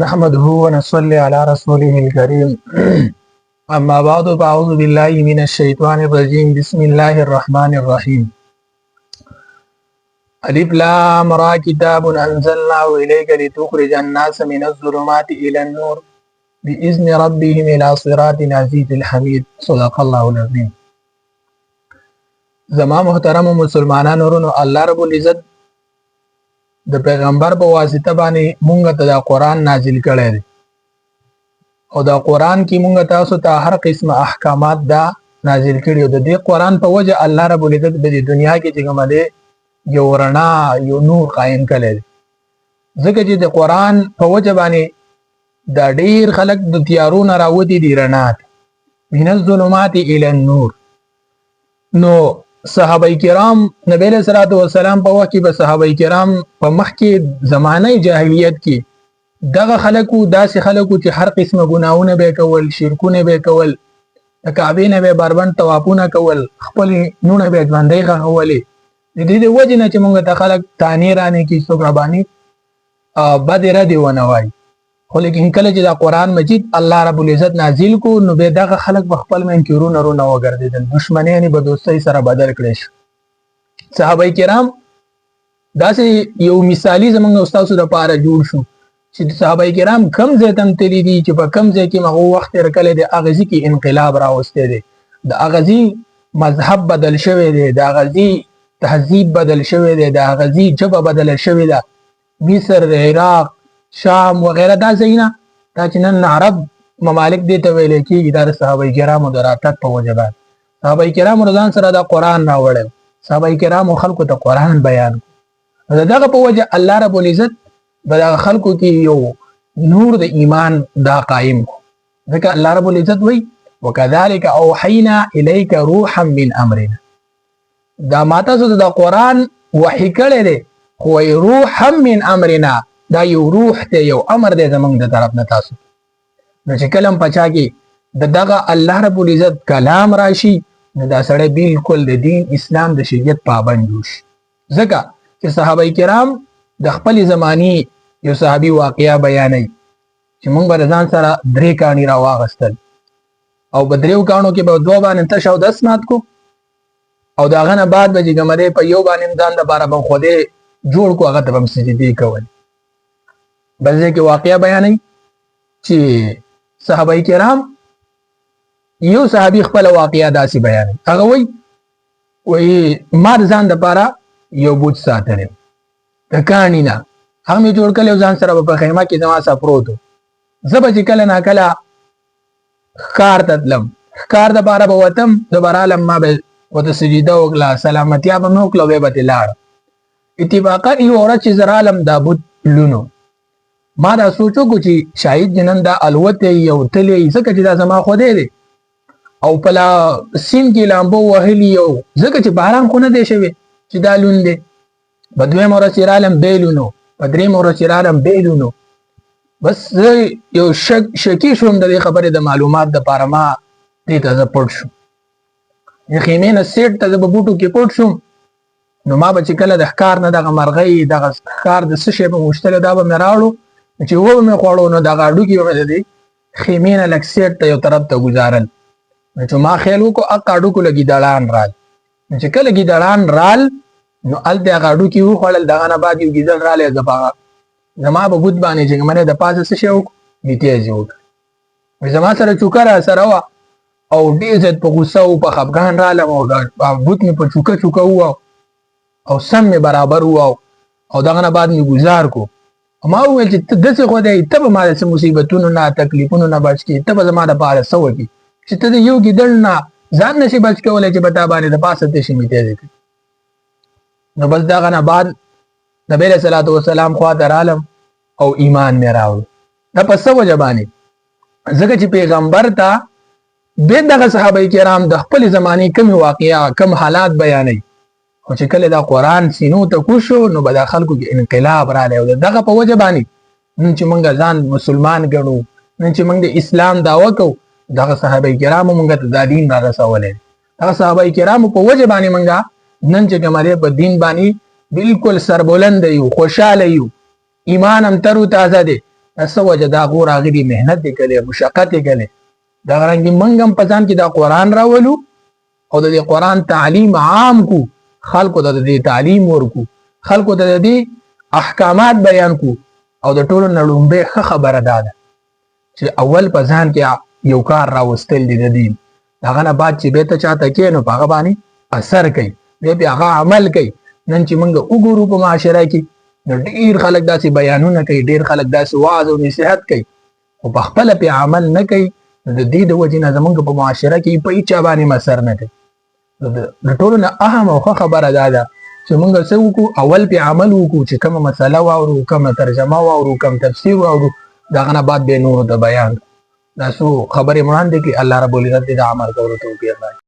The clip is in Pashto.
نحمده ونصلي على رسوله الكريم أما بعد فأعوذ بالله من الشيطان الرجيم بسم الله الرحمن الرحيم ألف لام را كتاب أنزلناه إليك لتخرج الناس من الظلمات إلى النور بإذن ربهم إلى صراط العزيز الحميد صدق الله العظيم. زما محترم مسلمانانو ورونو، الله رب العزت د پیغمبر په واسطه باندې مونږ ته د قرآن نازل کړی دی او دا قرآن کې مونږ تاسو ته هر قسم احکامات دا نازل کړي او د دې قرآن په وجه الله رب العزت د دنیا کې چې کوم دی یو رڼا یو نور قائم کړی دی. ځکه چې د قرآن په وجه باندې دا ډیر خلک د تیارو نه راوتي دي رڼا ته، من الظلمات الى النور. نو صحابه کرام نبی علیہ الصلوۃ والسلام په وخت کې به صحابه کرام په مخ کې زمانه جاهلیت کې دغه خلکو داسې خلکو چې هر قسمه ګناونه به کول، شرکونه به کول، د کعبې نه به بربند طوافونه کول، خپل نونه به ژوندۍ غوولې. د دې وجه نه چې موږ ته خلک تانی رانه کې څوک ربانی بد ردی ونه وای، خو لیکن کله چې دا قرآن مجید الله رب العزت نازل کو نو به دغه خلک په خپل منکرونه رونه وګرځیدل، دشمنیانی به دوستۍ سره بدل کړي شو. صحابه کرام داسې یو مثالی زمونږ استادو د پاره جوړ شو چې صحابه کرام کم ځای ته تللی دي چې په کم ځای کې هغه وخت تیر کړی دی، اغزي کې انقلاب راوستی دی، د اغزي مذهب بدل شوی دی، د اغزي تهذیب بدل شوی دی، د اغزي ژبه بدل شوی ده. مصر، عراق، شام وغیرہ دا ځایونه دا چې نن عرب ممالک دې ته ویل کېږي دا د صحابه کرامو د راتګ په وجه باندې. صحابه کرامو ځان سره دا قرآن راوړی، صحابه کرامو خلکو ته قرآن بیان کړو، دغه په وجه الله رب العزت به دغه خلکو کې یو نور د ایمان دا قائم کړو. ځکه الله رب العزت وایي وکذلک اوحینا الیک روحا من امرنا، دا ما تاسو ته د قرآن وحی کړی دی خو روحا من امرنا، دا یو روح ته یو امر دی زمونږ د طرف نه تاسو. نو چې کلم پچا کې دغه الله رب العزت کلام راشي نو دا سړی بالکل د دین اسلام د شریعت پابند شي. ځکه چې صحابه کرام د خپل زمانی یو صحابي واقعیا بیانوي چې موږ به ځان سره 3 کاڼي راواغستل او په 3 کاڼو کې به 2 باندې تش او 10 مات کو او داغه نه بعد به چې ګمره په یو باندې ځان د بارا به خوده جوړ کو، هغه ته هم سجدي کول. بلځه کې واقعیا بیانوي چې صحابه کرام یو صحابي خپل واقعیا داسې بیانوي، هغه وایي ما ځان د پاره یو بوت ساتل د کاڼي نه، هغه مې جوړ کړل ځان سره په خیمه کې زما سره پروت. زه به چې کله نا کله ښکار ته تلم، ښکار د پاره به وتم، دوباره علم ما به ورته سجده وکړه، سلامتیا به مې وکړه، بیا به ترې لاړم. اتفاقا یو ورځ چې زه رالم دا بوت لونو، ما دا سوچو کو چې شاید جنن دا الوت یو تلی ځکه چې دا زما خوده دی او پلا سین کې لامبو وهلی یو ځکه چې باران خو نه دی شوی چې دا لون دی. بدوی مورا چرالم بیلونو، بدری مورا چرالم بیلونو. بس یو شکی شوم د دې خبرې د معلومات د پاره ما دې ته پټ شو، یخیمه نه سیټ ته د بوټو کې پټ شوم. نو ما به چې کله د ښکار نه دغه مرغۍ دغه ښکار د څه شی به مشتله دا به مې راوړو چې و به مې خوړو نو دغه هډوکي به مې د دې خیمې نه لږ سیټ ته یو طرف ته ګزارل. نو چې ما خیال وکړو هغه هډوکو له ګیدړان رال، نو چې کله ګیدړان رال نو هلته هغه هډوکي وخوړل، دغه نه بعد یو ګیدړ رالی زما په بوت باندې چې منې د پاسه څه شی وکړو میتیز یې وکړ. زما سره چوکه را سره وه او ډېر زیات په غوسه و، په خفګان رالم او بوت مې په چوکه چوکه ووه او سم مې برابر ووه او دغه نه بعد مې ګزار کو. ما وویل چې ته داسې خدای ته به ما داسې مصیبتونو نه تکلیفونو نه بچ کړي، ته به زما دپاره څه وکړي چې ته د یو ګیدړ نه ځان نشي بچ کولی چې په تا باندې د پاسه تشي میتیزې کړي. نو بس دغه نه بعد نبی علیہ الصلوۃ والسلام خوا ته رالم او ایمان مې راوړ. دا په څه وجه باندې؟ ځکه چې پیغمبر ته بیا دغه صحابه کرام د خپل زمانې کم واقعیا کم حالات بیانوي، خو چې کله دا قرآن سینو ته کوشو نو به دا خلکو کې انقلاب رالی او دغه په وجه باندې نن چې موږ ځان مسلمان ګڼو، نن چې موږ د اسلام دعوه کوو، دغه صحابه کرامو موږ ته دا دین را رسولی. دغه صحابه کرامو په وجه باندې موږ نن چې کوم په دین باندې بالکل سربلند یو، خوشاله یو، ایمان هم تر تازه دی، اسه وجه دا غور هغه مهنت دی کړي مشقت دی کړي دا رنګ منګ هم پسان کې دا قران راولو او د قران تعلیم عام کو خلکو د دې تعلیم ورکو خلکو د دې احکامات بیان کو او د ټولو نړومبه خبره ده چې اول پسان کې یو کار راوستل دي د دین داغه نه بعد چې به ته چاته کې نو هغه باندې اثر کوي به هغه عمل کوي نن چې موږ وګورو په معاشره کې ډیر خلک داسې بیانونه کوي ډیر خلک داسې واعظ او نصيحت کوي او په خپل په عمل نه کوي د دې د وجې نه زمونږ په معاشره کې په هیڅ باندې مسر نه کوي د ټولو نه اهم او خبره ده چې موږ څه وکړو اول په عمل وکړو چې کومه مسله واورو کومه ترجمه واورو کوم تفسیر واورو داغه نه بعد به نور د بیان دا سو خبره مران دي کې الله رب العزت دې عمل کولو توفیق